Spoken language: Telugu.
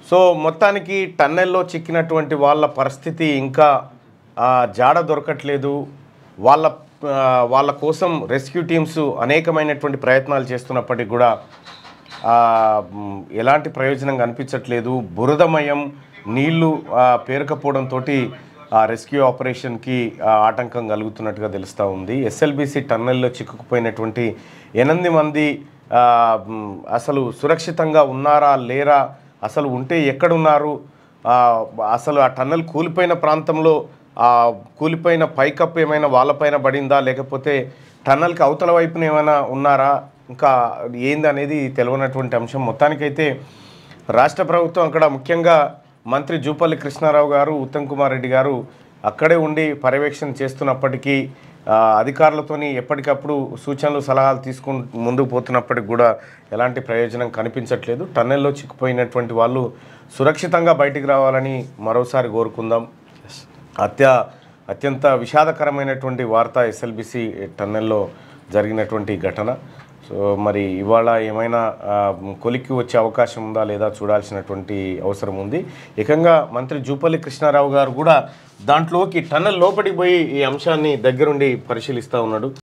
సో మొత్తానికి టన్నెల్లో చిక్కినటువంటి వాళ్ళ పరిస్థితి ఇంకా జాడ దొరకట్లేదు. వాళ్ళ వాళ్ళ కోసం రెస్క్యూ టీమ్స్ అనేకమైనటువంటి ప్రయత్నాలు చేస్తున్నప్పటికీ కూడా ఎలాంటి ప్రయోజనం కనిపించట్లేదు. బురదమయం నీళ్లు పేరుకపోవడంతో రెస్క్యూ ఆపరేషన్కి ఆటంకం కలుగుతున్నట్టుగా తెలుస్తూ ఉంది. ఎస్ఎల్బిసి టన్నెల్లో చిక్కుకుపోయినటువంటి 8 మంది అసలు సురక్షితంగా ఉన్నారా లేరా, అసలు ఉంటే ఎక్కడున్నారు, అసలు ఆ టన్నెల్ కూలిపోయిన ప్రాంతంలో కూలిపోయిన పైకప్పు ఏమైనా వాళ్ళపైన పడిందా, లేకపోతే టన్నెల్కి అవతల వైపున ఏమైనా ఉన్నారా, ఇంకా ఏంది అనేది తెలియనటువంటి అంశం. మొత్తానికైతే రాష్ట్ర ప్రభుత్వం అక్కడ ముఖ్యంగా మంత్రి జూపల్లి కృష్ణారావు గారు, ఉత్తమ్ కుమార్ రెడ్డి గారు అక్కడే ఉండి పర్యవేక్షణ చేస్తున్నప్పటికీ అధికారులతోని ఎప్పటికప్పుడు సూచనలు సలహాలు తీసుకుని ముందుకు పోతున్నప్పటికి కూడా ఎలాంటి ప్రయోజనం కనిపించట్లేదు. టన్నెల్లో చిక్కుపోయినటువంటి వాళ్ళు సురక్షితంగా బయటికి రావాలని మరోసారి కోరుకుందాం. అత్యంత విషాదకరమైనటువంటి వార్త ఎస్ఎల్బిసి టన్నెల్లో జరిగినటువంటి ఘటన. సో మరి ఇవాళ ఏమైనా కొలిక్కి వచ్చే అవకాశం ఉందా లేదా చూడాల్సినటువంటి అవసరం ఉంది. ఏకంగా మంత్రి జూపల్లి కృష్ణారావు గారు కూడా దాంట్లోకి టన్నెల్ లోపలికి పోయి ఈ అంశాన్ని దగ్గరుండి పరిశీలిస్తూ ఉన్నాడు.